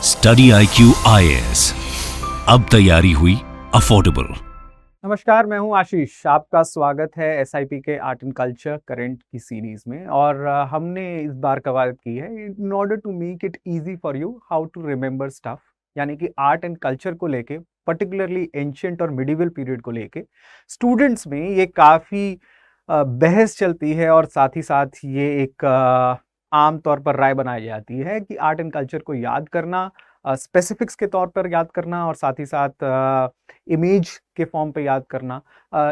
Study IQ IAS, अब तैयारी हुई अफोर्डेबल। नमस्कार, मैं हूं आशीष। आपका स्वागत है SIP के आर्ट एंड कल्चर करेंट की सीरीज में। और हमने इस बार कवायद की है in order to make it easy for you how to remember stuff, यानी कि आर्ट एंड कल्चर को लेके, पर्टिकुलरली एंशिएंट और मिडिवल पीरियड को लेके स्टूडेंट्स में ये काफ़ी बहस चलती है और साथ ही साथ ये एक आम तौर पर राय बनाई जाती है कि आर्ट एंड कल्चर को याद करना, स्पेसिफिक्स के तौर पर याद करना और साथ ही साथ इमेज के फॉर्म पे याद करना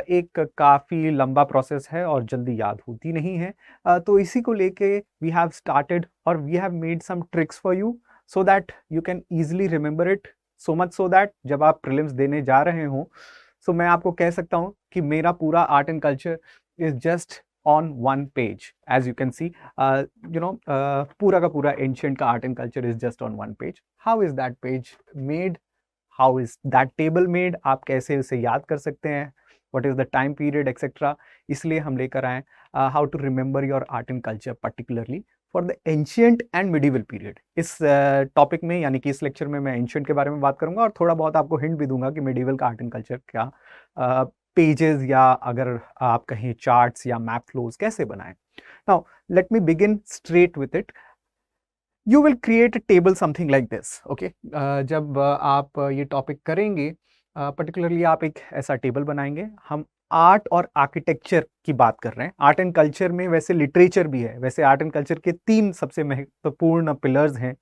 एक काफ़ी लंबा प्रोसेस है और जल्दी याद होती नहीं है। तो इसी को लेके वी हैव स्टार्टेड और we have made some tricks for you so that you can easily remember it, so much so that जब आप प्रीलिम्स देने जा रहे हो, सो मैं आपको कह सकता हूँ कि मेरा पूरा art and culture is just on one page. As you can see, पूरा का पूरा ancient का art and culture is just on one page. How is that page made? How is that table made? आप कैसे उसे याद कर सकते हैं? What is the time period, etc. इसलिए हम लेकर आए how to remember your art and culture particularly for the ancient and medieval period. इस टॉपिक में, यानी कि इस लेक्चर में मैं ancient के बारे में बात करूंगा और थोड़ा बहुत आपको हिंट भी दूंगा कि medieval का art and culture क्या पेजेस या अगर आप कहें चार्ट्स या मैप फ्लोज कैसे बनाएं। Now let me begin straight with it. You will create a table something like this. Okay, जब आप ये टॉपिक करेंगे, पर्टिकुलरली आप एक ऐसा टेबल बनाएंगे। हम आर्ट और आर्किटेक्चर की बात कर रहे हैं। आर्ट एंड कल्चर में वैसे लिटरेचर भी है। वैसे आर्ट एंड कल्चर के तीन सबसे महत्वपूर्ण पिलर्स हैं।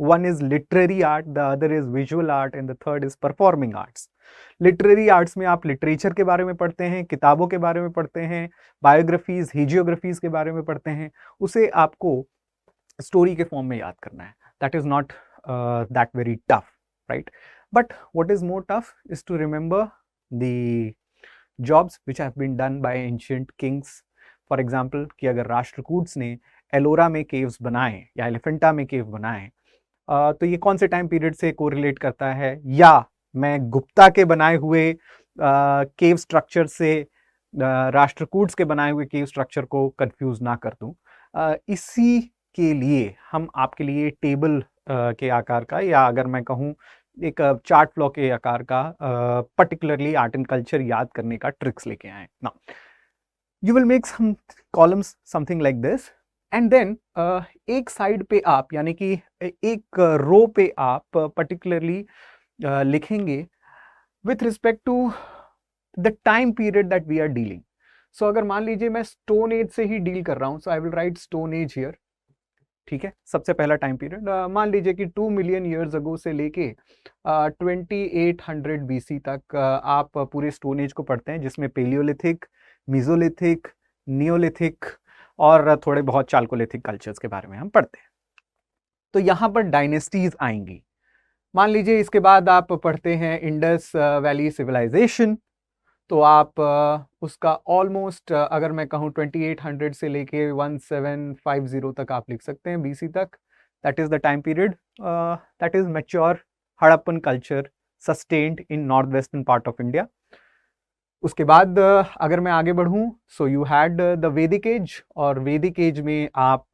One is literary art, the other is visual art and the third is performing arts. Literary arts में आप लिटरेचर के बारे में पढ़ते हैं, किताबों के बारे में पढ़ते हैं, बायोग्राफीज, हिजियोग्राफीज के बारे में पढ़ते हैं। उसे आपको स्टोरी के फॉर्म में याद करना है। That is not that very tough, right? But what is more tough is to remember the jobs which have been done by ancient kings. For example, कि अगर राष्ट्रकूट्स ने एलोरा में केव्स बनाए या एलिफेंटा में केव बनाए, तो ये कौन से टाइम पीरियड से कोरिलेट करता है, या मैं गुप्ता के बनाए हुए केव स्ट्रक्चर से राष्ट्रकूट्स के बनाए हुए केव स्ट्रक्चर को कंफ्यूज ना कर दूं। इसी के लिए हम आपके लिए टेबल के आकार का, या अगर मैं कहूं एक चार्ट फ्लो के आकार का पर्टिकुलरली आर्ट एंड कल्चर याद करने का ट्रिक्स लेके आए। Now you will make some columns something like this and then एक साइड पे आप, यानी कि एक रो पे आप पर्टिकुलरली लिखेंगे with respect to the time period that we are dealing. So अगर मान लीजिए मैं स्टोन एज से ही डील कर रहा हूं, so I will write stone age here. ठीक है, सबसे पहला टाइम पीरियड मान लीजिए कि 2 मिलियन ईयर्स अगो से लेके 2800 BC तक आप पूरे स्टोन एज को पढ़ते हैं, जिसमें पेलियोलिथिक, मीजोलिथिक, नियोलिथिक और थोड़े बहुत चाल्कोलिथिक कल्चर्स के बारे में हम पढ़ते हैं। तो यहाँ पर डायनेस्टीज आएंगी। मान लीजिए इसके बाद आप पढ़ते हैं इंडस वैली सिविलाइजेशन, तो आप उसका ऑलमोस्ट, अगर मैं कहूँ 2800 से लेके 1750 तक आप लिख सकते हैं, BC तक। That is the time period that is mature Harappan culture sustained in north western part of India. उसके बाद अगर मैं आगे बढ़ूँ, सो यू हैड द वैदिक एज, और वैदिक एज में आप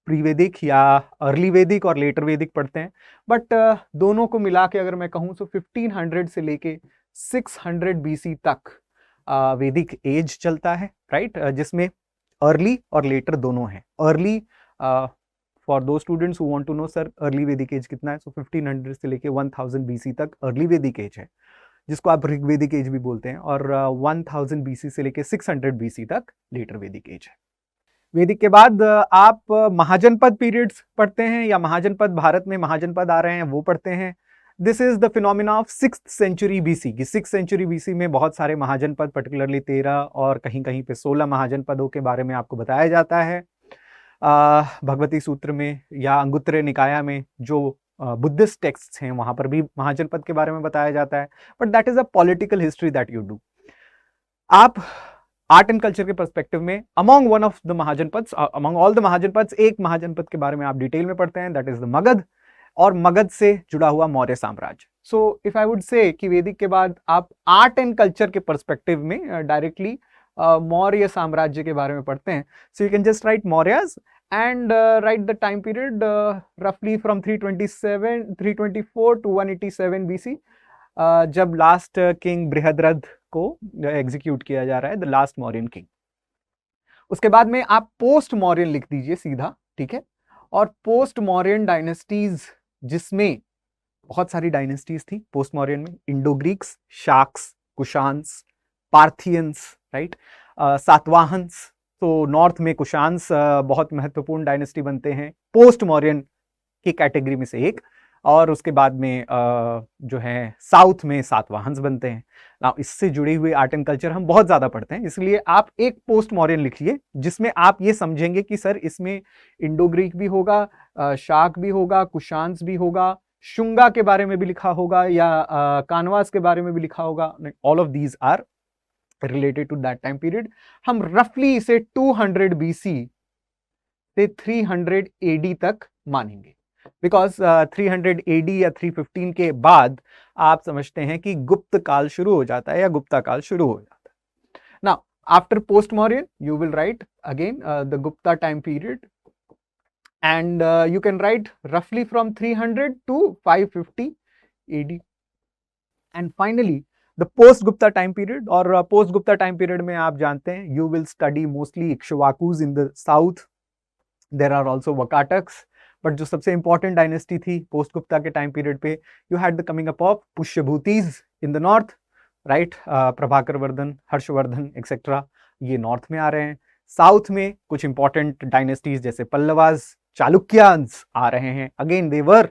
प्री वैदिक या अर्ली वैदिक और लेटर वैदिक पढ़ते हैं। बट दोनों को मिला के अगर मैं कहूँ, सो 1500 से लेके 600 BC तक वैदिक एज चलता है, राइट? जिसमें अर्ली और लेटर दोनों हैं। अर्ली, फॉर दो students who want to know sir early Vedic age कितना है, सो 1500 से लेके 1000 BC तक अर्ली वैदिक एज है, जिसको आप ऋग्वेदिक एज भी बोलते हैं। और 1000 BC से लेके 600 BC तक लेटर वैदिक एज है। वैदिक के बाद आप महाजनपद पीरियड्स पढ़ते हैं, या महाजनपद, भारत में महाजनपद आ रहे हैं वो पढ़ते हैं। This is the phenomena of 6th century BC की 6th century BC में बहुत सारे महाजनपद, पर्टिकुलरली 13 और कहीं कहीं पे 16 महाजनपदों के बारे में आपको बताया जाता है। भगवती सूत्र में या अंगुत्तरे निकाया में जो बुद्धिस्ट टेक्स्ट हैं, वहां पर भी महाजनपद के बारे में बताया जाता है। But that is a political history that you do. आप आर्ट एंड कल्चर के पर्सपेक्टिव में among one of the mahajanapadas, among all the mahajanapadas, एक महाजनपद के बारे में आप डिटेल में पढ़ते हैं, दैट इज द मगध, और मगध से जुड़ा हुआ मौर्य साम्राज्य। So if I would say कि वैदिक के बाद आप आर्ट एंड कल्चर के पर्सपेक्टिव में डायरेक्टली मौर्य साम्राज्य के बारे में पढ़ते हैं, so you can just right Mauryas and write the time period roughly from 324 to 187 BC, जब लास्ट किंग बृहद्रथ को एग्जीक्यूट किया जा रहा है, द लास्ट मौर्यन किंग। उसके बाद में आप पोस्ट मौर्यन लिख दीजिए सीधा, ठीक है। और पोस्ट मौर्यन डायनेस्टीज, जिसमें बहुत सारी डायनेस्टीज थी पोस्ट मौर्यन में, Indo Greeks, Shakas, Kushans, Parthians, right, Satavahanas. तो नॉर्थ में कुशान्स बहुत महत्वपूर्ण डायनेस्टी बनते हैं, पोस्ट मौर्यन की कैटेगरी में से एक। और उसके बाद में जो है साउथ में सातवाहन्स बनते हैं। ना इससे जुड़ी हुई आर्ट एंड कल्चर हम बहुत ज्यादा पढ़ते हैं, इसलिए आप एक पोस्ट मौर्यन लिखिए जिसमें आप ये समझेंगे कि सर इसमें इंडो ग्रीक भी होगा, शाक भी होगा, कुशान्स भी होगा, शुंगा के बारे में भी लिखा होगा, या कानवास के बारे में भी लिखा होगा। All of these are related to that time period. हम रफली इसे 200 BC से 300 AD तक मानेंगे, बिकॉज 300 AD या 315 के बाद आप समझते हैं कि गुप्त काल शुरू हो जाता है या गुप्ता काल शुरू हो जाता है। Now after post Mauryan you will write again the Gupta time period, and you can write roughly from 300 to 550 AD, and finally the post Gupta time period, और post Gupta time period में आप जानते हैं you will study mostly Ikshwakus in the south, there are also Vakataks, but जो सबसे important dynasty थी post Gupta के time period पे, you had the coming up of Pushyabhutis in the north, right, Prabhakar Vardhan, Harshvardhan etcetera, ये north में आ रहे हैं। South में कुछ इंपॉर्टेंट डायनेस्टीज जैसे पल्लवास, चालुक्यान्स आ रहे हैं, अगेन दे वर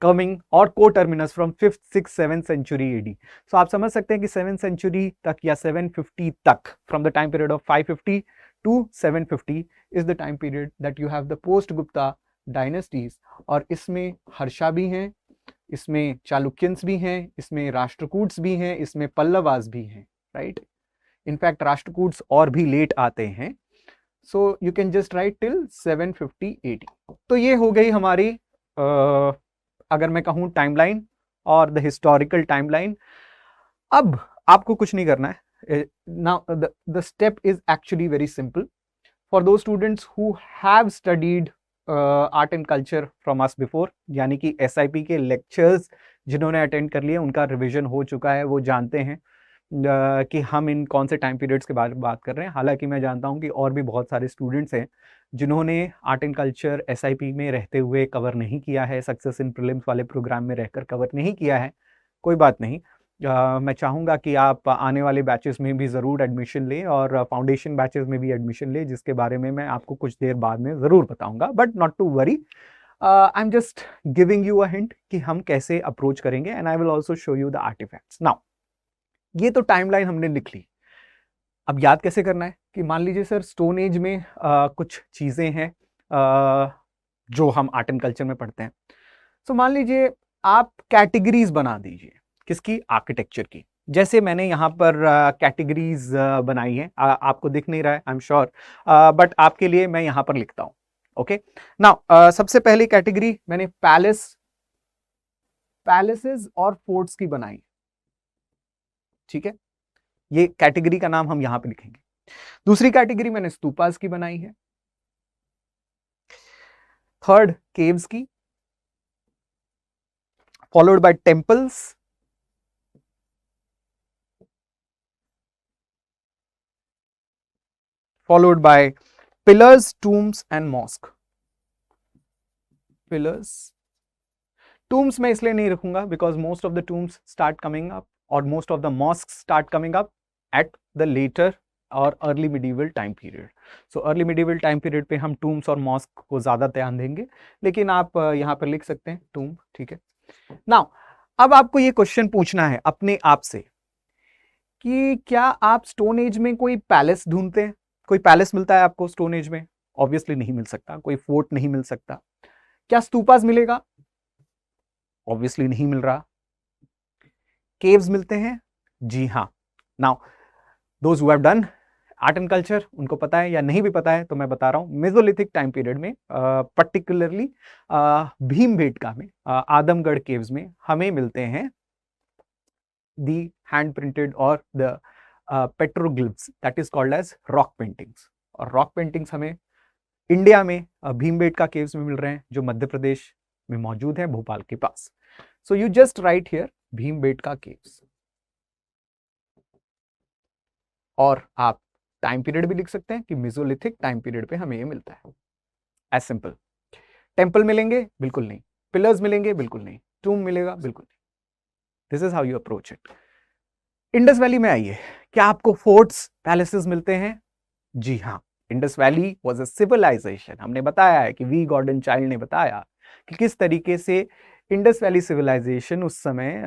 कमिंग और को terminus from 5th 6th 7th century AD। सो आप समझ सकते हैं कि 7th century तक या 750 तक, from the time period of 550 to 750 is the time period that you have the post Gupta dynasties. और इसमें हर्षा भी हैं, इसमें चालुक्यंस भी हैं, इसमें राष्ट्रकूट्स भी हैं, इसमें पल्लवास भी हैं, राइट। इनफैक्ट राष्ट्रकूट्स और भी लेट आते हैं। So you can just right till 750 AD। तो ये हो गई हमारी अगर मैं कहूँ टाइमलाइन और द हिस्टोरिकल टाइमलाइन। अब आपको कुछ नहीं करना है। Now the step is actually very simple for दो students who have studied art and culture from us before, यानी कि SIP के लेक्चर्स जिन्होंने अटेंड कर लिए, उनका रिविजन हो चुका है, वो जानते हैं कि हम इन कौन से टाइम पीरियड्स के बारे में बात कर रहे हैं। हालांकि मैं जानता हूं कि और भी बहुत सारे स्टूडेंट्स हैं जिन्होंने आर्ट एंड कल्चर SIP में रहते हुए कवर नहीं किया है, सक्सेस इन प्रीलिम्स वाले प्रोग्राम में रहकर कवर नहीं किया है। कोई बात नहीं, मैं चाहूँगा कि आप आने वाले बैचेस में भी ज़रूर एडमिशन लें और फाउंडेशन बैचेस में भी एडमिशन लें, जिसके बारे में मैं आपको कुछ देर बाद में ज़रूर बताऊँगा। But not to worry, I am just giving you a hint कि हम कैसे अप्रोच करेंगे, and I will also show you the artefacts. Now ये तो टाइमलाइन हमने लिख ली। अब याद कैसे करना है कि मान लीजिए सर स्टोन एज में कुछ चीज़ें हैं जो हम आर्ट एंड कल्चर में पढ़ते हैं। सो मान लीजिए आप कैटेगरीज बना दीजिए, किसकी? आर्किटेक्चर की। जैसे मैंने यहाँ पर कैटेगरीज बनाई है, आपको दिख नहीं रहा है आई एम श्योर, बट आपके लिए मैं यहाँ पर लिखता हूँ। ओके, नाउ सबसे पहली कैटेगरी मैंने पैलेसेस और फोर्ट्स की बनाई, ठीक है। ये कैटेगरी का नाम हम यहां पे लिखेंगे। दूसरी कैटेगरी मैंने स्तूपास की बनाई है, थर्ड केव्स की, followed by temples, followed by pillars, tombs and mosque. Pillars, tombs मैं इसलिए नहीं रखूंगा because most of the tombs start coming up और most of the mosque start coming up at the later और early medieval time period. So early medieval time period पे हम tombs और mask को ज्यादा ध्यान देंगे, लेकिन आप यहाँ पर लिख सकते हैं टूम, ठीक है। नाउ अब आपको ये क्वेश्चन पूछना है अपने आप से कि क्या आप स्टोन एज में कोई पैलेस ढूंढते हैं? कोई पैलेस मिलता है आपको स्टोन एज में? ऑब्वियसली नहीं मिल सकता। कोई फोर्ट नहीं मिल सकता। क्या स्तूपास मिलेगा? ऑब्वियसली नहीं मिल रहा। केव्स मिलते हैं? जी हाँ। Now those who have done art and culture, उनको पता है, या नहीं भी पता है तो मैं बता रहा हूं। मेसोलिथिक टाइम पीरियड में पर्टिकुलरली भीमबेटका में, आदमगढ़ केव्स में हमें मिलते हैं दी हैंड प्रिंटेड और the petroglyphs that is called as rock paintings. और रॉक पेंटिंग्स हमें इंडिया में भीमबेटका केव्स में मिल रहे हैं, जो मध्य प्रदेश में मौजूद है, भोपाल के पास। So you just write here Bhimbetka caves, और आप टाइम पीरियड भी लिख सकते हैं कि मेसोलिथिक टाइम पीरियड पे हमें ये मिलता है। As simple. टेम्पल मिलेंगे? बिल्कुल नहीं। पिलर्स मिलेंगे? बिल्कुल नहीं। टूम मिलेगा? बिल्कुल नहीं। This is how you approach it. Indus valley में आइए, क्या आपको फोर्ट्स, पैलेसेस मिलते हैं? जी हाँ, Indus valley was a civilisation. हमने बताया है कि वी गॉर्डन चाइल्ड ने बताया कि किस तरीके से इंडस वैली सिविलाइजेशन उस समय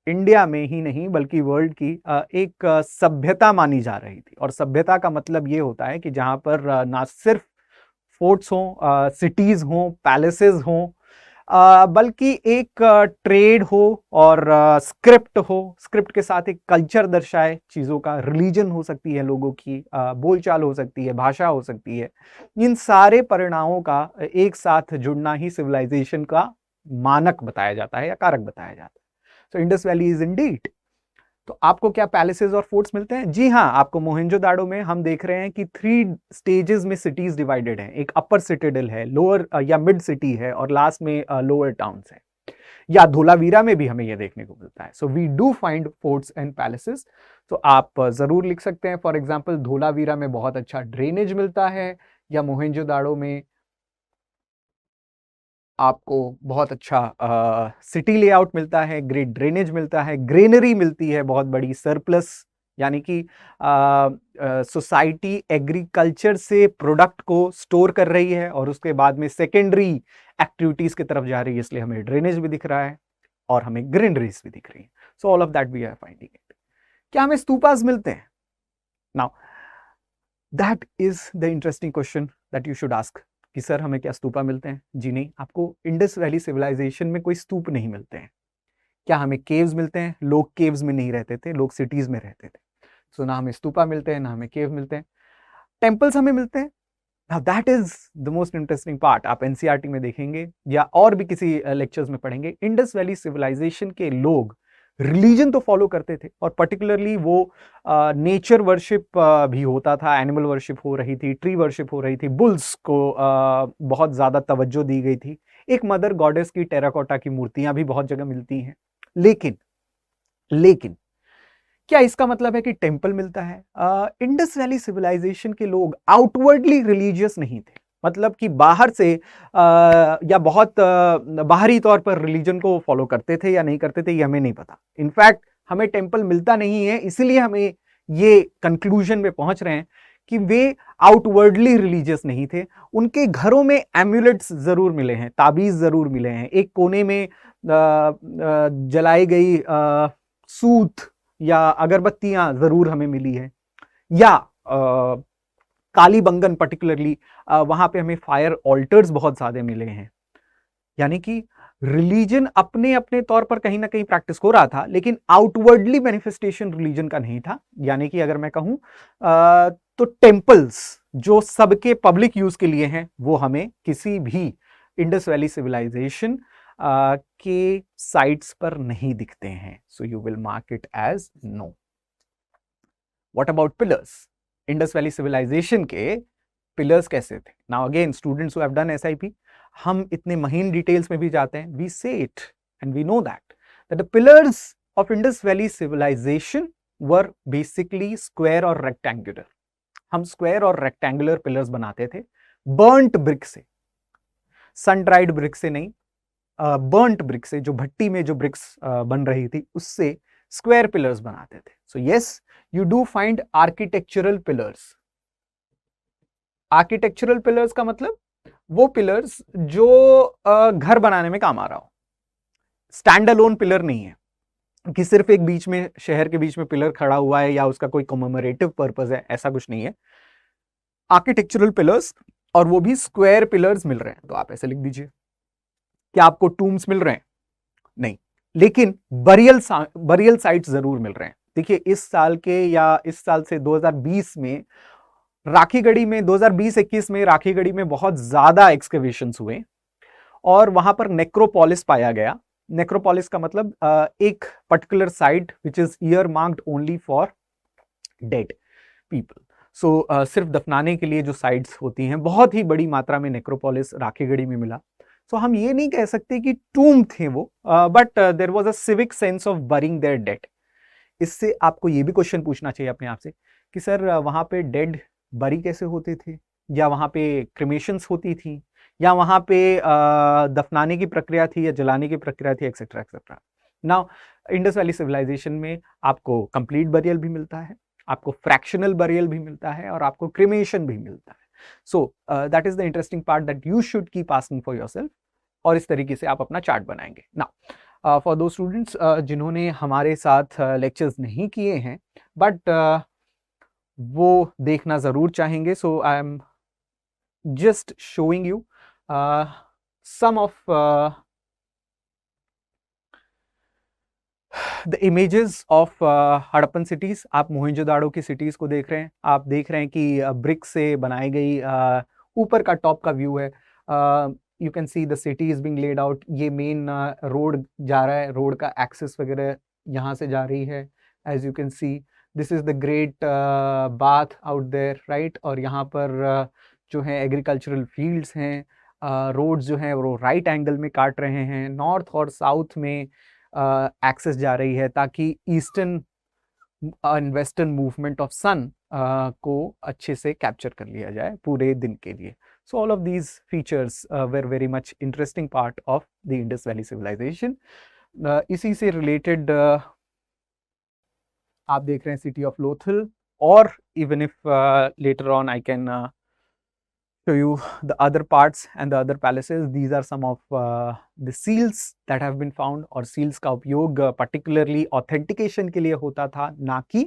इंडिया में ही नहीं बल्कि वर्ल्ड की एक सभ्यता मानी जा रही थी। और सभ्यता का मतलब ये होता है कि जहां पर ना सिर्फ फोर्ट्स हों, सिटीज हों, पैलेसेस हों, बल्कि एक ट्रेड हो और स्क्रिप्ट हो, स्क्रिप्ट के साथ एक कल्चर दर्शाए चीज़ों का, रिलीजन हो सकती है लोगों की, बोलचाल हो सकती है, भाषा हो सकती है। इन सारे परिणामों का एक साथ जुड़ना ही सिविलाइजेशन का मानक बताया जाता है या कारक बताया जाता है। So Indus valley is Indeed. तो आपको क्या पैलेसेस और फोर्ट्स मिलते हैं? जी हाँ, आपको मोहेंजोदाड़ो में हम देख रहे हैं कि 3 स्टेजेस में सिटीज डिवाइडेड हैं। एक अपर सिटाडेल है, लोअर या मिड सिटी है, और लास्ट में लोअर टाउन्स है। या धोलावीरा में भी हमें यह देखने को मिलता है। So we do find forts and palaces. तो आप जरूर लिख सकते हैं, फॉर एग्जाम्पल धोलावीरा में बहुत अच्छा ड्रेनेज मिलता है, या मोहेंजोदाड़ो में आपको बहुत अच्छा सिटी लेआउट मिलता है, ग्रेट ड्रेनेज मिलता है, ग्रेनरी मिलती है बहुत बड़ी, सरप्लस, यानी कि सोसाइटी एग्रीकल्चर से प्रोडक्ट को स्टोर कर रही है और उसके बाद में सेकेंडरी एक्टिविटीज की तरफ जा रही है, इसलिए हमें ड्रेनेज भी दिख रहा है और हमें ग्रीनरीज भी दिख रही है। So all of that we are finding it. क्या हमें स्तूपास मिलते हैं? Now that is the interesting question that you should ask कि सर हमें क्या स्तूपा मिलते हैं? जी नहीं, आपको इंडस वैली सिविलाइजेशन में कोई स्तूप नहीं मिलते हैं। क्या हमें केव्स मिलते हैं? लोग केव्स में नहीं रहते थे, लोग सिटीज में रहते थे। सो ना हमें स्तूपा मिलते हैं, ना हमें केव मिलते हैं। टेम्पल्स हमें मिलते हैं। Now that is the most interesting part. आप एनसीईआरटी में देखेंगे या और भी किसी लेक्चर्स में पढ़ेंगे, इंडस वैली सिविलाइजेशन के लोग रिलीजन तो फॉलो करते थे, और पर्टिकुलरली वो नेचर वर्शिप भी होता था, एनिमल वर्शिप हो रही थी, ट्री वर्शिप हो रही थी, बुल्स को बहुत ज्यादा तवज्जो दी गई थी। एक मदर गॉडेस की टेराकोटा की मूर्तियां भी बहुत जगह मिलती हैं। लेकिन क्या इसका मतलब है कि टेम्पल मिलता है? इंडस वैली सिविलाइजेशन के लोग आउटवर्डली रिलीजियस नहीं थे, मतलब कि बाहर से या बहुत बाहरी तौर पर रिलीजन को फॉलो करते थे या नहीं करते थे, ये हमें नहीं पता। इनफैक्ट हमें टेम्पल मिलता नहीं है, इसलिए हमें ये कंक्लूजन में पहुंच रहे हैं कि वे आउटवर्डली रिलीजियस नहीं थे। उनके घरों में एम्यूलेट्स जरूर मिले हैं, ताबीज जरूर मिले हैं। एक कोने में जलाई गई सूत या अगरबत्तियां जरूर हमें मिली है, या काली बंगन पर्टिकुलरली वहां पे हमें फायर ऑल्टर्स बहुत ज्यादा मिले हैं। यानी कि रिलीजन अपने अपने तौर पर कहीं ना कहीं प्रैक्टिस हो रहा था, लेकिन आउटवर्डली मैनिफेस्टेशन रिलीजन का नहीं था। यानी कि अगर मैं कहूं तो टेम्पल्स जो सबके पब्लिक यूज के लिए हैं, वो हमें किसी भी इंडस वैली सिविलाइजेशन के साइट्स पर नहीं दिखते हैं। So you will mark it as no. What about pillars? Indus valley civilisation के पिलर्स कैसे थे? Now again students who have done SIP, हम इतने महीन डिटेल्स में भी जाते हैं। We say it and we know that the pillars of Indus valley civilisation were basically square और रेक्टेंगुलर। हम स्क्वायर और रेक्टेंगुलर पिलर्स बनाते थे, बर्न्ट ब्रिक से, सन ड्राइड ब्रिक से नहीं, बर्न्ट ब्रिक से, जो भट्टी में जो ब्रिक्स बन रही थी उससे स्क्वायर पिलर्स बनाते थे। So yes, you do find architectural pillars. Architectural pillars का मतलब वो पिलर्स जो घर बनाने में काम आ रहा हो। स्टैंड अलोन पिलर नहीं है कि सिर्फ एक बीच में, शहर के बीच में पिलर खड़ा हुआ है या उसका कोई कमेमोरेटिव पर्पस है, ऐसा कुछ नहीं है। आर्किटेक्चरल पिलर्स, और वो भी स्क्वायर पिलर्स मिल रहे हैं। तो आप ऐसे लिख दीजिए। क्या आपको टूम्स मिल रहे हैं? नहीं, लेकिन बरियल साइट्स जरूर मिल रहे हैं। देखिए इस साल के या इस साल से 2020 में राखीगढ़ी में, 2020-21 में राखीगढ़ी में बहुत ज्यादा एक्सकेवेशंस हुए और वहां पर नेक्रोपोलिस पाया गया। नेक्रोपोलिस का मतलब एक particular site which is earmarked only for dead people. So सिर्फ दफनाने के लिए जो साइट्स होती हैं, बहुत ही बड़ी मात्रा में नेक्रोपोलिस राखीगढ़ी में मिला। सो हम ये नहीं कह सकते कि टूम थे वो, but there was a civic sense of burying their dead. इससे आपको ये भी क्वेश्चन पूछना चाहिए अपने आप से कि सर वहाँ पे डेड बरी कैसे होते थे, या वहाँ पे क्रिमेशंस होती थी, या वहाँ पे दफनाने की प्रक्रिया थी या जलाने की प्रक्रिया थी, etcetera etcetera. Now Indus valley civilisation में आपको कंप्लीट बरियल भी मिलता है, आपको फ्रैक्शनल बरियल भी मिलता है, और आपको क्रिमेशन भी मिलता है। So that is the interesting part that you should keep asking for yourself, और इस तरीके से आप अपना चार्ट बनाएंगे। नाउ फॉर दो स्टूडेंट्स जिन्होंने हमारे साथ लेक्चर्स नहीं किए हैं बट वो देखना ज़रूर चाहेंगे, so I am just showing you some of the images of Harappan cities. आप मोहनजोदाड़ो की सिटीज़ को देख रहे हैं, आप देख रहे हैं कि ब्रिक से बनाई गई ऊपर का टॉप का व्यू है। You can see the city is being laid out. ये मेन रोड जा रहा है, रोड का एक्सेस वगैरह यहाँ से जा रही है। As you can see this is the great bath out there, right. और यहाँ पर जो है एग्रीकल्चरल फील्ड्स हैं, रोड्स जो हैं वो राइट एंगल में काट रहे हैं, नॉर्थ और साउथ में एक्सेस जा रही है, ताकि eastern and western movement of sun को अच्छे से कैप्चर कर लिया जाए पूरे दिन के लिए। So all of these features were very much interesting part of the Indus Valley civilization. इसी से related आप देख रहे हैं city of Lothal, और even if later on I can show you the other parts and the other palaces. These are some of the seals that have been found, और seals का उपयोग particularly authentication के लिए होता था, ना कि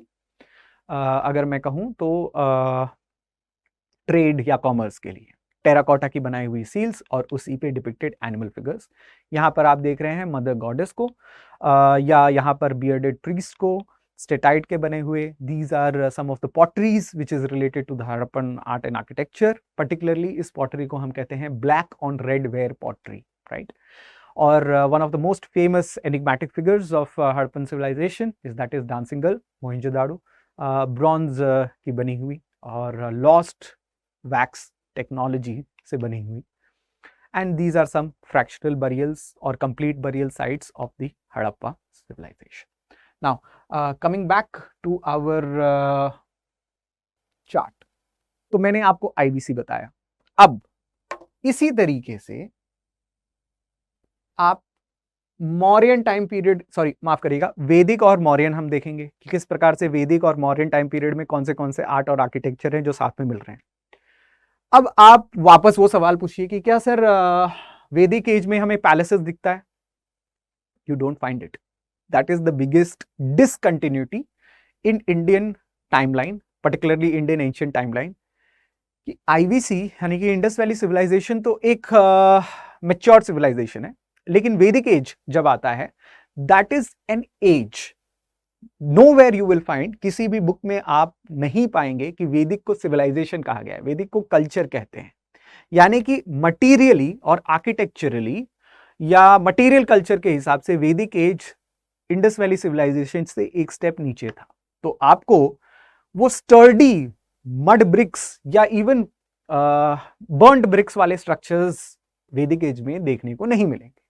अगर मैं कहूँ तो ट्रेड या कॉमर्स के लिए। टेराकोटा की बनाई हुई सील्स और उसी पे डिपिक्टेड एनिमल फिगर्स। यहाँ पर आप देख रहे हैं मदर गॉडेस को, या यहाँ पर बियर्डेड प्रीस्ट को, स्टेटाइट के बने हुए। These are some of the potteries which is related to the Harappan art and architecture. Particularly इस पॉटरी को हम कहते हैं black on red ware pottery, right. और one of the most famous enigmatic figures of Harappan civilisation is that is dancing girl, Mohenjodaro, bronze की बनी हुई और लॉस्ट वैक्स टेक्नोलॉजी से बनी हुई। And these are some fractional burials और complete burial sites of the Harappa civilisation. Now coming back to our chart, तो मैंने आपको आईबीसी बताया। अब इसी तरीके से आप मौर्यन टाइम पीरियड, सॉरी माफ करिएगा, वैदिक और मौर्यन हम देखेंगे कि किस प्रकार से वैदिक और मौर्यन टाइम पीरियड में कौन से आर्ट और आर्किटेक्चर हैं जो साथ में मिल रहे हैं। अब आप वापस वो सवाल पूछिए कि क्या सर वैदिक एज में हमें पैलेसेस दिखता है? You don't find it. That is the biggest discontinuity in Indian timeline, particularly Indian ancient timeline, कि आईवीसी यानी कि इंडस वैली सिविलाइजेशन तो एक मैच्योर सिविलाइजेशन है, लेकिन वैदिक एज जब आता है that is an age nowhere you will find, किसी भी बुक में आप नहीं पाएंगे कि वैदिक को सिविलाइजेशन कहा गया है। वैदिक को कल्चर कहते हैं, यानी कि मटीरियली और आर्किटेक्चरली या मटीरियल कल्चर के हिसाब से वैदिक एज इंडस वैली सिविलाइजेशन से एक स्टेप नीचे था। तो आपको वो स्टर्डी मड ब्रिक्स या इवन बर्न्ड ब्रिक्स वाले स्ट्रक्चर्स वैदिक एज में देखने को नहीं मिलेंगे।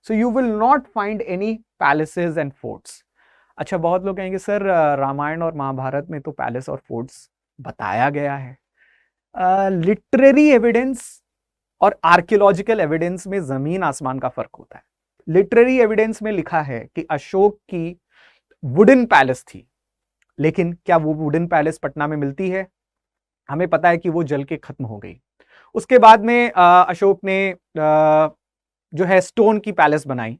सो you will not find any palaces and forts. अच्छा, बहुत लोग कहेंगे सर रामायण और महाभारत में तो पैलेस और फोर्ट्स बताया गया है। लिटरेरी एविडेंस और आर्कियोलॉजिकल एविडेंस में जमीन आसमान का फर्क होता है। लिटरेरी एविडेंस में लिखा है कि अशोक की वुडन पैलेस थी, लेकिन क्या वो वुडन पैलेस पटना में मिलती है? हमें पता है कि वो जल के खत्म हो गई। उसके बाद में अशोक ने जो है स्टोन की पैलेस बनाई।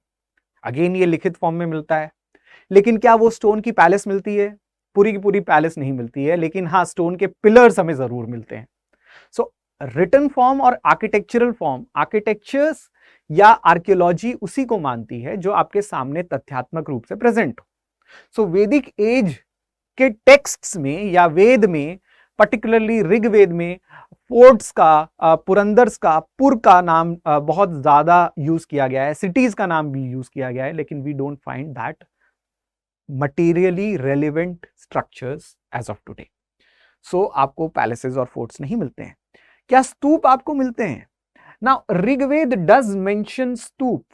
अगेन ये लिखित फॉर्म में मिलता है, लेकिन क्या वो स्टोन की पैलेस मिलती है? पूरी की पूरी पैलेस नहीं मिलती है, लेकिन हाँ स्टोन के पिलर्स हमें जरूर मिलते हैं। सो रिटन फॉर्म और आर्किटेक्चरल फॉर्म, आर्किटेक्चर्स या आर्कियोलॉजी उसी को मानती है जो आपके सामने तथ्यात्मक रूप से प्रेजेंट हो। सो वैदिक एज के टेक्स्ट्स में या वेद में, पर्टिकुलरली ऋग्वेद में, फोर्ट्स का, पुरंदर्स का, पुर का नाम बहुत ज्यादा यूज किया गया है, सिटीज का नाम भी यूज किया गया है, लेकिन we don't find that materially relevant structures as of today. So आपको पैलेसेस और फोर्ट्स नहीं मिलते हैं। क्या स्तूप आपको मिलते हैं? Now Rigveda does mention stupa,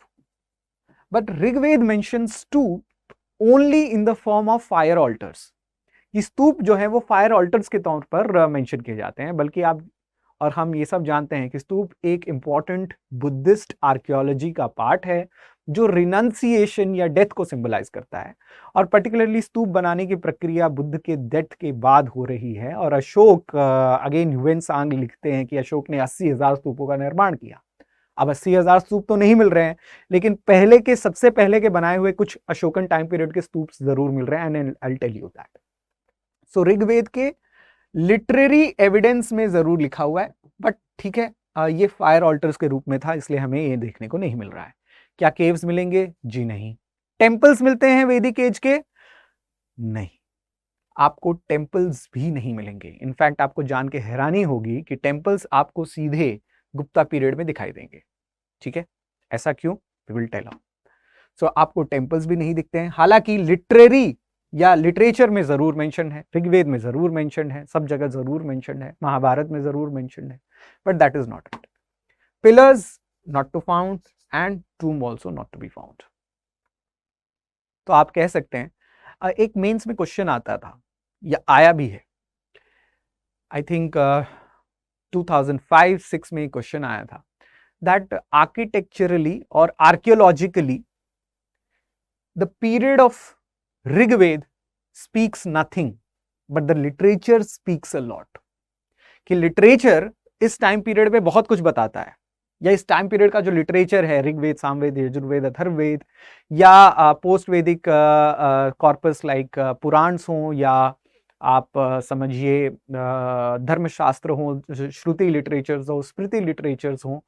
but Rigveda mention stupa only in the form of fire altars. ये स्तूप जो है वो फायर ऑल्टर्स के तौर पर मेंशन किए जाते हैं, बल्कि आप और हम ये सब जानते हैं कि स्तूप एक इंपॉर्टेंट बुद्धिस्ट आर्कियोलॉजी का पार्ट है जो रिनंसिएशन या डेथ को सिंबलाइज करता है। और पर्टिकुलरली स्तूप बनाने की प्रक्रिया बुद्ध के डेथ के बाद हो रही है। और अशोक अगेन ह्यूएन-त्सांग लिखते हैं कि अशोक ने 80,000 स्तूपों का निर्माण किया। अब 80,000 स्तूप तो नहीं मिल रहे हैं, लेकिन पहले के सबसे पहले के बनाए हुए कुछ अशोकन टाइम पीरियड के स्तूप जरूर मिल रहे हैं, and I will tell you that. So Rigveda के लिटरेरी एविडेंस में जरूर लिखा हुआ है, बट ठीक है, ये फायर ऑल्टर्स के रूप में था, इसलिए हमें ये देखने को नहीं मिल रहा है। क्या केव्स मिलेंगे? जी नहीं। टेम्पल्स मिलते हैं वैदिक एज के? नहीं, आपको टेम्पल्स भी नहीं मिलेंगे। इनफैक्ट आपको जान के हैरानी होगी कि टेम्पल्स आपको सीधे गुप्ता पीरियड में दिखाई देंगे। ठीक है, ऐसा क्यों? We will tell. सो आपको टेम्पल्स भी नहीं दिखते हैं। हालांकि लिटरेरी या लिटरेचर में जरूर मेंशन है, ऋग्वेद में जरूर मेंशन है, सब जगह जरूर मेंशन है, महाभारत में जरूर मेंशन है, but that is not it. Pillars not to found and tomb also not to be found. तो आप कह सकते हैं, एक मेंस में क्वेश्चन आता था या आया भी है, आई थिंक 2005-6 में क्वेश्चन आया था, दैट आर्किटेक्चरली और archaeologically the period of Rigveda speaks nothing but the literature speaks a lot. कि लिटरेचर इस टाइम पीरियड में बहुत कुछ बताता है, या इस टाइम पीरियड का जो लिटरेचर है, ऋग्वेद, सामवेद, यजुर्वेद, अथर्ववेद, या पोस्ट वैदिक कॉर्पस लाइक पुराण्स हों, या आप समझिए धर्मशास्त्र हों, श्रुति लिटरेचर्स हो, स्मृति लिटरेचर्स हों,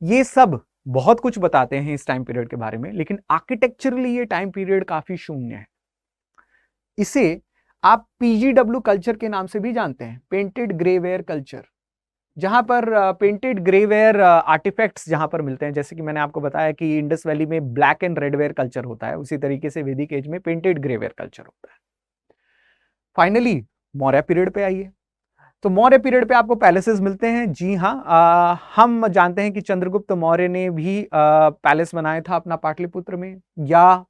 ये सब बहुत कुछ बताते हैं इस टाइम पीरियड के बारे में। लेकिन आर्किटेक्चरली ये टाइम पीरियड काफी शून्य है। इसे आप पीजीडब्ल्यू कल्चर के नाम से भी जानते हैं, पेंटेड ग्रेवेयर कल्चर, जहां पर पेंटेड ग्रेवेयर आर्टिफैक्ट्स जहां पर मिलते हैं। जैसे कि मैंने आपको बताया कि इंडस वैली में ब्लैक एंड रेडवेयर कल्चर होता है, उसी तरीके से वैदिक एज में पेंटेड ग्रेवेयर कल्चर होता है। फाइनली मौर्य पीरियड पे आइए। तो मौर्य पीरियड पे आपको पैलेसेस मिलते हैं। जी हाँ, हम जानते हैं कि चंद्रगुप्त मौर्य ने भी पैलेस बनाया था अपना पाटलिपुत्र में, या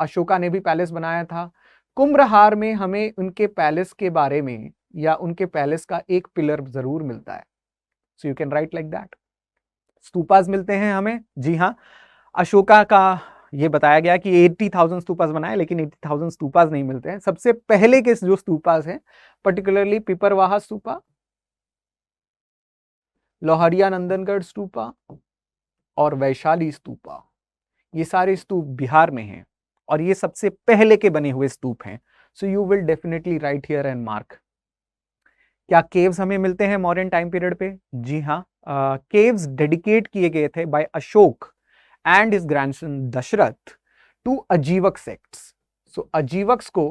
अशोका ने भी पैलेस बनाया था। कुम्भहार में हमें उनके पैलेस के बारे में या उनके पैलेस का एक पिलर जरूर मिलता है। सो you can right like that. Stupas मिलते हैं हमें। जी हाँ, अशोका का ये बताया गया कि 80,000 स्तूपास बनाए, लेकिन 80,000 स्तूपास नहीं मिलते हैं। सबसे पहले के जो स्तूपास हैं, पर्टिकुलरली पिपरवाहा स्तूपा, लोहरिया नंदनगढ़ स्तूपा और वैशाली स्तूपा, ये सारे स्तूप बिहार में हैं और ये सबसे पहले के बने हुए स्तूप हैं। So you will definitely right here and mark. क्या केव्स हमें मिलते हैं मॉडर्न टाइम पीरियड पे? जी हाँ, केव्स डेडिकेट किए गए थे by Ashok and his grandson Dasharath to Ajivika sects. सो अजीवक्स को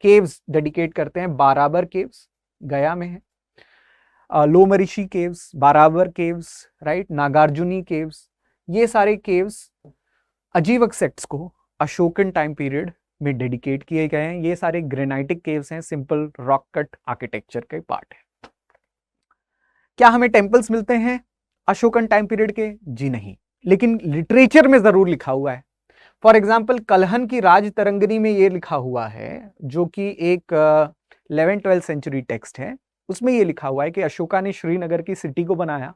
केव्स डेडिकेट करते हैं। बाराबर केव्स गया में है, Lomrishi caves, Barabar caves, right, Nagarjuni caves, ये सारे केव्स अजीवक सेक्ट्स को अशोकन टाइम पीरियड में डेडिकेट किए गए हैं। ये सारे ग्रेनाइटिक केव्स हैं, सिंपल रॉक कट आर्किटेक्चर के पार्ट है। क्या हमें टेम्पल्स मिलते हैं अशोकन टाइम पीरियड के? जी नहीं, लेकिन लिटरेचर में जरूर लिखा हुआ है। फॉर एग्जाम्पल कलहन की राज तरंगिणी में ये लिखा हुआ है, जो कि एक 11th-12th सेंचुरी टेक्स्ट है। उसमें ये लिखा हुआ है कि अशोका ने श्रीनगर की सिटी को बनाया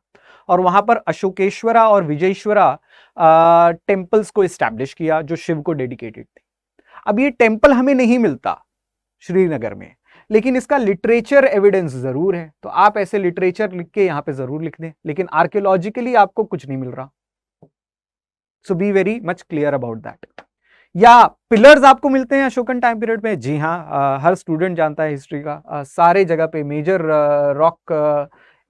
और वहां पर अशोकेश्वरा और विजयेश्वरा टेम्पल्स को इस्टेब्लिश किया जो शिव को डेडिकेटेड थे। अब ये टेम्पल हमें नहीं मिलता श्रीनगर में, लेकिन इसका लिटरेचर एविडेंस जरूर है। तो आप ऐसे लिटरेचर लिख के यहां पे जरूर लिख दें, लेकिन आर्कियोलॉजिकली आपको कुछ नहीं मिल रहा। So be very much clear about that. या पिलर्स आपको मिलते हैं अशोकन टाइम पीरियड में? जी हाँ, हर स्टूडेंट जानता है हिस्ट्री का, सारे जगह पे मेजर रॉक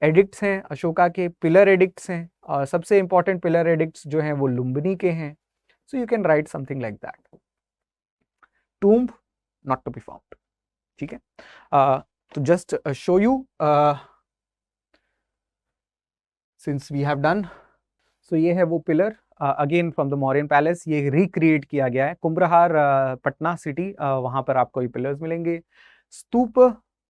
एडिक्ट्स हैं अशोका के, पिलर एडिक्ट्स हैं। सबसे इंपॉर्टेंट पिलर एडिक्ट्स जो हैं वो लुम्बिनी के हैं। So you can write something like that. Tomb not to be found. ठीक है, तो just show you since we have done. So ये है वो pillar, again from the Mauryan palace, ये रिक्रिएट किया गया है। कुम्भहार पटना सिटी, वहां पर आपको ये पिलर्स मिलेंगे। Stupa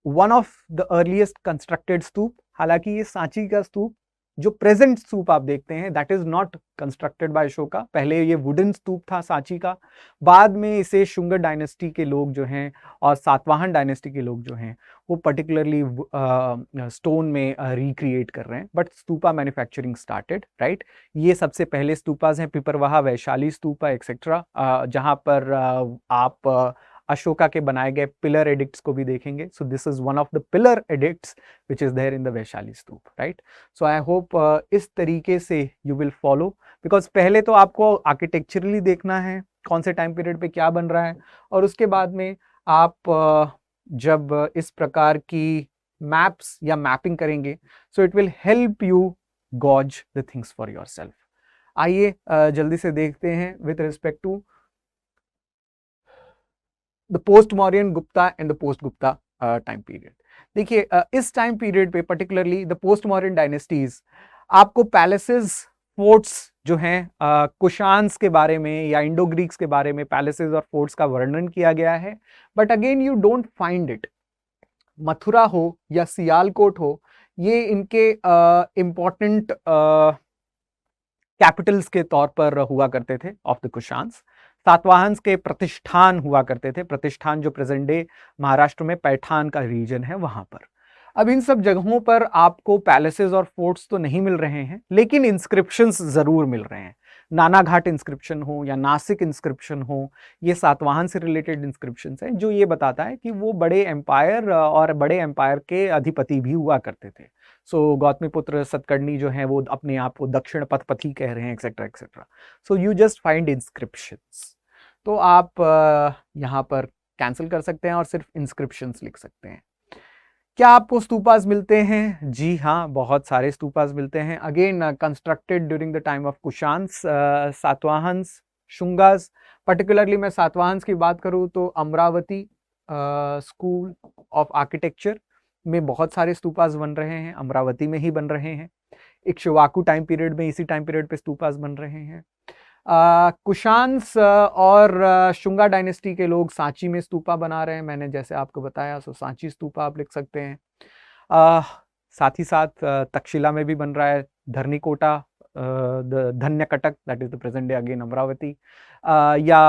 one of the earliest constructed stupa, हालांकि ये सांची का स्तूप जो प्रेजेंट स्तूप आप देखते हैं that is not constructed by Ashoka, पहले ये वुडन स्तूप था सांची का, बाद में इसे शुंग डायनेस्टी के लोग जो हैं और सातवाहन डायनेस्टी के लोग जो हैं वो पर्टिकुलरली स्टोन में रिक्रिएट कर रहे हैं, but stupa manufacturing started, right. ये सबसे पहले स्तूपाज हैं पिपरवाहा, वैशाली स्तूपा एक्सेट्रा, जहां पर आप अशोका के बनाए गए पिलर एडिक्ट्स को भी देखेंगे। So this is one of the pillar edicts which is there in the Vaishali stupa, right. So I hope इस तरीके से यू विल फॉलो, बिकॉज पहले तो आपको आर्किटेक्चरली देखना है कौन से टाइम पीरियड पे क्या बन रहा है, और उसके बाद में आप जब इस प्रकार की मैप्स या मैपिंग करेंगे so it will help you gauge the things for yourself. आइए जल्दी से देखते हैं with respect to the post Mauryan Gupta and the post Gupta time period. देखिए इस टाइम पीरियड पे particularly the post Mauryan dynasties आपको पैलेसेस, फोर्ट्स जो हैं कुशान्स के बारे में या इंडो ग्रीक्स के बारे में पैलेसेस और फोर्ट्स का वर्णन किया गया है, but again you don't find it. Mathura हो या सियालकोट हो, ये इनके इम्पॉर्टेंट कैपिटल्स के तौर पर हुआ करते थे ऑफ द कुशान्स। सातवाहन्स के प्रतिष्ठान हुआ करते थे, प्रतिष्ठान जो प्रेजेंट डे महाराष्ट्र में पैठान का रीजन है वहां पर। अब इन सब जगहों पर आपको पैलेसेस और फोर्ट्स तो नहीं मिल रहे हैं, लेकिन इंस्क्रिप्शंस जरूर मिल रहे हैं। नानाघाट इंस्क्रिप्शन हो या नासिक इंस्क्रिप्शन हो, ये सातवाहन से रिलेटेड इंस्क्रिप्शंस हैं, जो ये बताता है कि वो बड़े एम्पायर और बड़े एम्पायर के अधिपति भी हुआ करते थे। सो गौतमीपुत्र सतकर्णी जो हैं वो अपने आप को दक्षिण पथपति कह रहे हैं etcetera etcetera. So you just find inscriptions. तो आप यहाँ पर कैंसिल कर सकते हैं और सिर्फ इंस्क्रिप्शंस लिख सकते हैं। क्या आपको स्तूपास मिलते हैं? जी हाँ, बहुत सारे स्तूपास मिलते हैं। Again constructed during the time of Kushans, Satavahanas, Shungas. Particularly मैं सातवाहन्स की बात करूँ तो अमरावती स्कूल ऑफ आर्किटेक्चर में बहुत सारे स्तूपास बन रहे हैं, अमरावती में ही बन रहे हैं। इक्ष्वाकु टाइम पीरियड में इसी टाइम पीरियड पे स्तूपास बन रहे हैं। कुशान्स और शुंगा डायनेस्टी के लोग सांची में स्तूपा बना रहे हैं, मैंने जैसे आपको बताया। सो सांची स्तूपा आप लिख सकते हैं। साथ ही साथ तक्षशिला में भी बन रहा है, धरनीकोटा, धन्य Cuttack, that is the present day again Amravati. या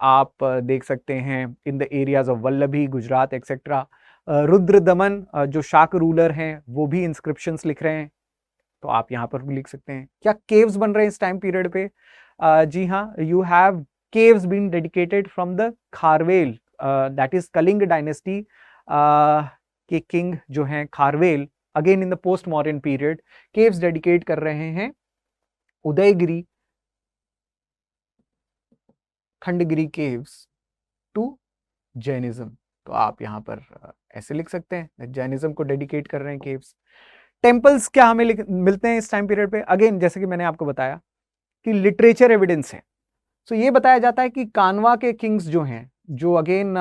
आप देख सकते हैं in the areas of Vallabhi, Gujarat etcetera. Rudra दमन जो शाक रूलर हैं वो भी इंस्क्रिप्शंस लिख रहे हैं, तो आप यहाँ पर भी लिख सकते हैं। क्या केव्स बन रहे हैं इस टाइम पीरियड पे? जी हाँ, you have caves been dedicated from the Kharavela, that is Kalinga dynasty के किंग जो हैं Kharavela, again in the post modern period caves dedicate कर रहे हैं Udayagiri, Khandagiri caves to Jainism. तो आप यहाँ पर ऐसे लिख सकते हैं, जैनिज्म को डेडिकेट कर रहे हैं केव्स। टेम्पल्स क्या हमें मिलते हैं इस टाइम पीरियड पे? अगेन जैसे कि मैंने आपको बताया कि लिटरेचर एविडेंस है। सो ये बताया जाता है कि कानवा के किंग्स जो हैं, जो अगेन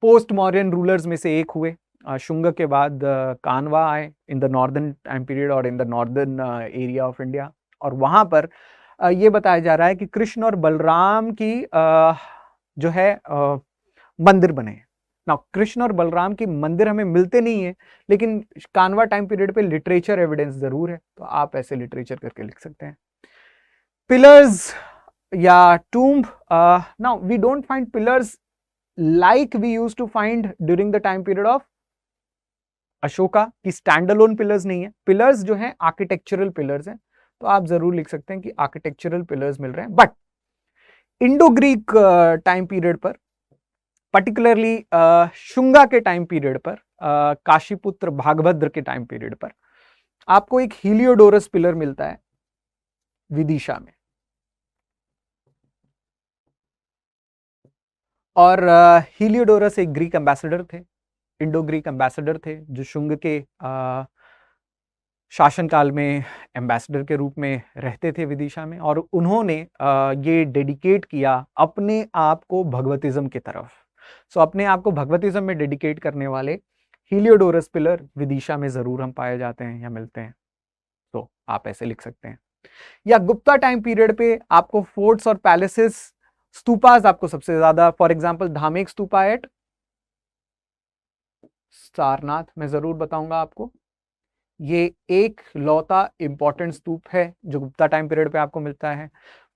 पोस्ट मॉडर्न रूलर्स में से एक हुए, शुंग के बाद कानवा आए in the northern time period और in the northern area of India, और वहां पर ये बताया जा रहा है कि कृष्ण और बलराम की जो है मंदिर बने। नाउ कृष्ण और बलराम की मंदिर हमें मिलते नहीं है, लेकिन कानवा टाइम पीरियड पे लिटरेचर एविडेंस जरूर है, तो आप ऐसे लिटरेचर करके लिख सकते हैं। पिलर्स या tomb, now we don't find pillars like we used to find during the time period of Ashoka, की स्टैंड अलोन पिलर्स नहीं है। पिलर्स जो हैं आर्किटेक्चरल पिलर्स हैं, तो आप जरूर लिख सकते हैं कि आर्किटेक्चरल पिलर्स मिल रहे हैं। But Indo Greek time period पर, पर्टिकुलरली शुंगा के टाइम पीरियड पर, काशीपुत्र भागभद्र के टाइम पीरियड पर आपको एक हीलियोडोरस पिलर मिलता है विदिशा में, और हीलियोडोरस एक ग्रीक एम्बेसडर थे, इंडो ग्रीक एम्बेसडर थे, जो शुंग के शासनकाल में एम्बेसडर के रूप में रहते थे विदिशा में, और उन्होंने ये डेडिकेट किया अपने आप को भगवतिज्म की तरफ। सो अपने आप को भगवतिज्म में डेडिकेट करने वाले हीलियोडोरस पिलर विदिशा में जरूर हम पाए जाते हैं या मिलते हैं, तो आप ऐसे लिख सकते हैं। या गुप्ता टाइम पीरियड पे आपको फोर्ट्स और पैलेसेस, स्तूपास आपको सबसे ज्यादा, for example Dhamek stupa at Sarnath मैं ज़रूर बताऊंगा आपको। ये एक लौता इम्पॉर्टेंट स्तूप है जो गुप्ता टाइम पीरियड पे आपको मिलता है।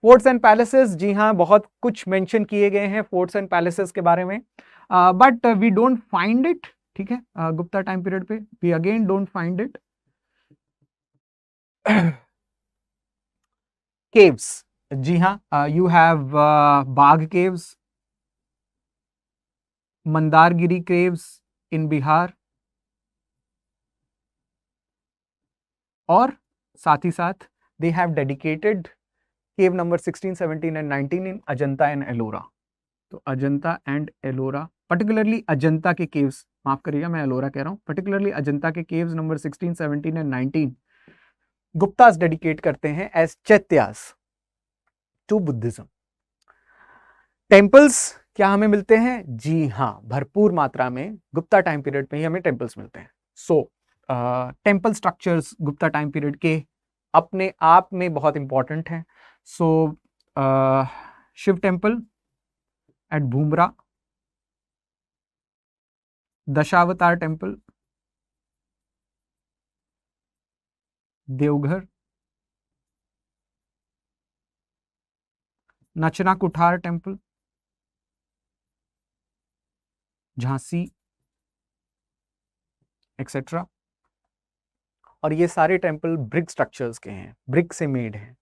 फोर्ट्स एंड पैलेसेस, जी हाँ, बहुत कुछ मेंशन किए गए हैं फोर्ट्स एंड पैलेसेस के बारे में, but we don't find it, ठीक है, गुप्ता टाइम पीरियड पे we again don't find it. Caves, जी हाँ, you have Bagh caves, Mandargiri caves in Bihar, और साथ ही साथ they have dedicated cave number 16, 17 and 19 in Ajanta and Ellora. तो अजंता एंड एलोरा, पर्टिकुलरली अजंता के केव्स, माफ करिएगा मैं एलोरा कह रहा हूं, पर्टिकुलरली अजंता के caves number 16, 17 and 19 Guptas dedicate करते हैं as chaityas to Buddhism. Temples क्या हमें मिलते हैं? जी हाँ, भरपूर मात्रा में गुप्ता टाइम पीरियड में ही हमें टेम्पल्स मिलते हैं। So temple structures Gupta time period के अपने आप में बहुत इंपॉर्टेंट हैं। So Shiva temple at Bhumara, Dashavatar temple Deoghar, Nachna Kuthar temple Jhansi, etcetera. और ये सारे टेम्पल ब्रिक स्ट्रक्चर्स के हैं, ब्रिक से मेड हैं,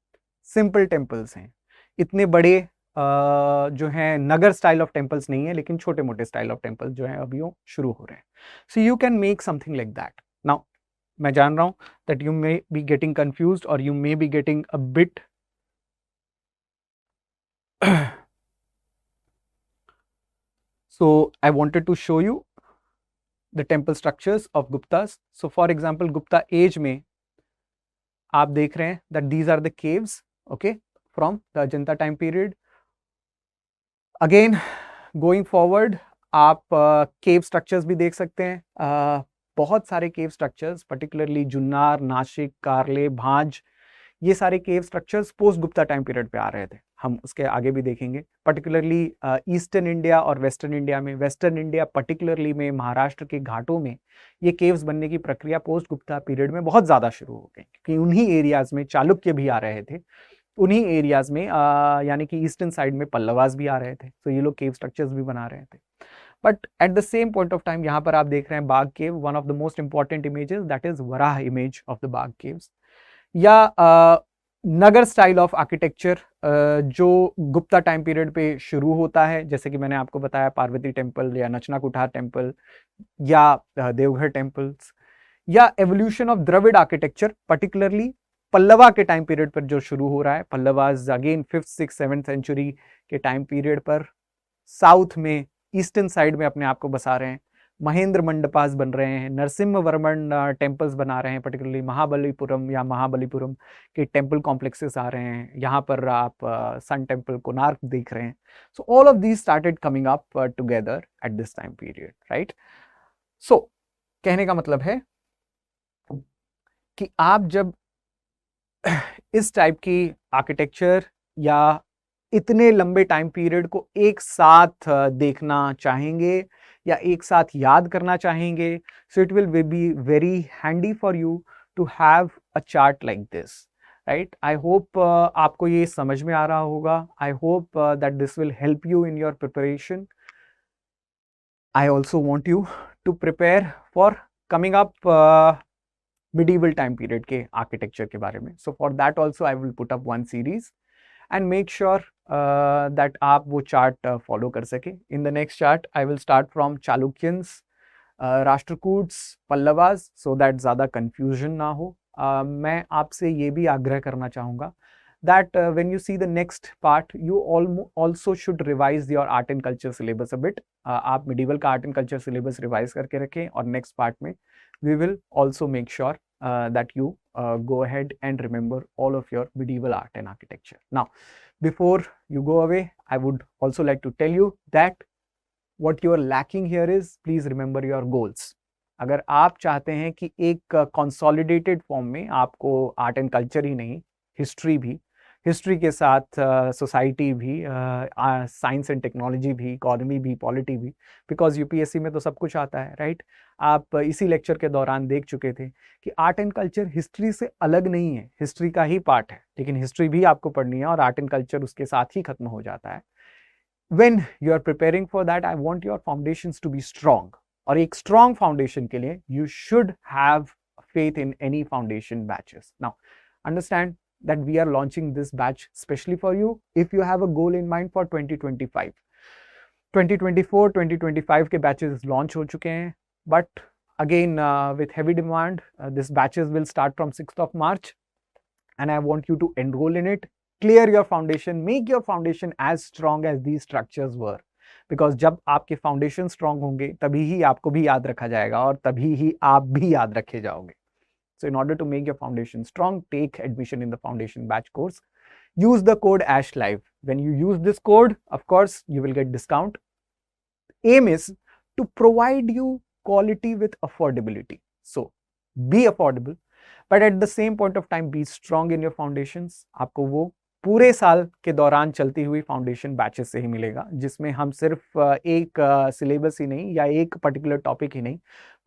सिंपल टेम्पल्स हैं। इतने बड़े जो हैं नगर स्टाइल ऑफ टेम्पल्स नहीं है, लेकिन छोटे मोटे स्टाइल ऑफ टेम्पल्स जो हैं अभी वो शुरू हो रहे हैं। So you can make something like that. Now मैं जान रहा हूं that you may be getting confused और you may be getting a bit so I wanted to show you the temple structures of Guptas. So for example, Gupta age में आप देख रहे हैं that these are the caves, okay, from the Ajanta time period. Again, going forward, आप cave structures भी देख सकते हैं, बहुत सारे cave structures, particularly Junnar, Nashik, कार्ले, भांज, ये सारे cave structures post Gupta time period पे आ रहे थे। हम उसके आगे भी देखेंगे, पर्टिकुलरली ईस्टर्न इंडिया और वेस्टर्न इंडिया में। वेस्टर्न इंडिया पर्टिकुलरली में महाराष्ट्र के घाटों में ये केव्स बनने की प्रक्रिया पोस्ट गुप्ता पीरियड में बहुत ज़्यादा शुरू हो गई, क्योंकि उन्हीं एरियाज में चालुक्य भी आ रहे थे, उन्हीं एरियाज में यानी कि ईस्टर्न साइड में पल्लवास भी आ रहे थे, तो ये लोग केव स्ट्रक्चर्स भी बना रहे थे। But at the same point of time यहाँ पर आप देख रहे हैं Bagh cave, one of the most important images, that is Varaha image of the Bagh caves. या नगर स्टाइल ऑफ आर्किटेक्चर जो गुप्ता टाइम पीरियड पे शुरू होता है, जैसे कि मैंने आपको बताया पार्वती टेम्पल या नचना कुठार टेम्पल या देवघर टेम्पल्स, या evolution of Dravida architecture particularly Pallava के टाइम पीरियड पर जो शुरू हो रहा है। Pallavas again 5th, 6th, 7th century के टाइम पीरियड पर साउथ में ईस्टर्न साइड में अपने आप को बसा रहे हैं, महेंद्र मंडपास बन रहे हैं, नरसिम्हा वर्मन टेम्पल्स बना रहे हैं, पर्टिकुलरली महाबलीपुरम या महाबलीपुरम के टेम्पल कॉम्प्लेक्सेस आ रहे हैं, यहाँ पर आप सन टेम्पल कोणार्क देख रहे हैं। So all of these started coming up together at this time period, right. So कहने का मतलब है कि आप जब इस टाइप की आर्किटेक्चर या इतने लंबे टाइम पीरियड को एक साथ देखना चाहेंगे या एक साथ याद करना चाहेंगे, so it will be very handy for you to have a chart like this, right. I hope आपको ये समझ में आ रहा होगा। I hope that this will help you in your preparation. I also want you to prepare for coming up medieval time period के architecture के बारे में। So for that also I will put up one series and make sure that आप वो chart follow कर सके। In the next chart I will start from Chalukyans, राष्ट्रकूट्स, Pallavas, so that ज़्यादा confusion ना हो। मैं आपसे ये भी आग्रह करना चाहूँगा that when you see the next part you also should revise your art and culture syllabus a bit। आप medieval का art and culture syllabus revise करके रखें, और next part में we will also make sure that you go ahead and remember all of your medieval art and architecture. Now, before you go away, I would also like to tell you that what you are lacking here is, please remember your goals. अगर आप चाहते हैं कि एक consolidated form में आपको art and culture ही नहीं, history भी हिस्ट्री के साथ सोसाइटी भी, साइंस एंड टेक्नोलॉजी भी, इकोनॉमी भी, पॉलिटी भी, बिकॉज यूपीएससी में तो सब कुछ आता है, राइट। आप इसी लेक्चर के दौरान देख चुके थे कि आर्ट एंड कल्चर हिस्ट्री से अलग नहीं है, हिस्ट्री का ही पार्ट है, लेकिन हिस्ट्री भी आपको पढ़नी है और आर्ट एंड कल्चर उसके साथ ही खत्म हो जाता है। When you are preparing for that, I want your foundations to be strong. और एक strong foundation के लिए you should have faith in any foundation batches. Now, understand that we are launching this batch specially for you if you have a goal in mind for 2025. 2024, 2025 के batches launch हो चुके हैं, but again with heavy demand, this batches will start from 6th of March and I want you to enroll in it. Clear your foundation, make your foundation as strong as these structures were, because जब आपके foundation strong होंगे तभी ही आपको भी याद रखा जाएगा और तभी ही आप भी याद रखे जाओगे. So in order to make your foundation strong, take admission in the foundation batch course. Use the code ASHLIVE. When you use this code, of course, you will get discount. Aim is to provide you quality with affordability. So be affordable, but at the same point of time, be strong in your foundations. आपको वो पूरे साल के दौरान चलती हुई foundation batches से ही मिलेगा, जिसमें हम सिर्फ एक सिलेबस ही नहीं या एक पर्टिकुलर टॉपिक ही नहीं,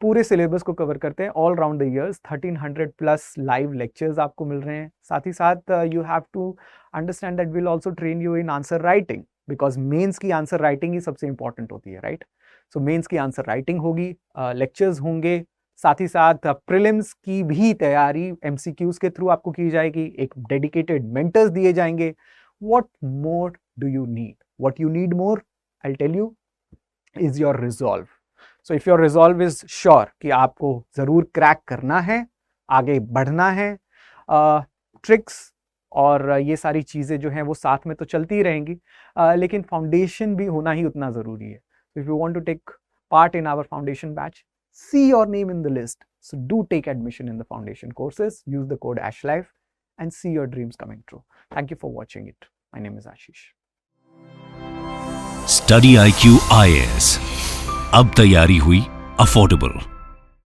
पूरे सिलेबस को कवर करते हैं all round the years. 1300 plus live lectures आपको मिल रहे हैं। साथ ही साथ you have to understand that will also train you in answer writing, because mains की आंसर राइटिंग ही सबसे इंपॉर्टेंट होती है, राइट। सो मेंस की आंसर राइटिंग होगी, लेक्चर्स होंगे, साथ ही साथ प्रीलिम्स की भी तैयारी एमसीक्यूज के थ्रू आपको की जाएगी, एक डेडिकेटेड मेंटर्स दिए जाएंगे। What more do you need? What you need more, I will tell you, is your resolve. So if your resolve is sure कि आपको जरूर क्रैक करना है, आगे बढ़ना है, ट्रिक्स और ये सारी चीजें जो हैं वो साथ में तो चलती ही रहेंगी, लेकिन फाउंडेशन भी होना ही उतना जरूरी है। If you want to take part in our foundation batch, see your name in the list. So do take admission in the foundation courses, use the code ASHLIVE and see your dreams coming true. Thank you for watching it. My name is Ashish. Study IQ IAS, अब तैयारी हुई affordable.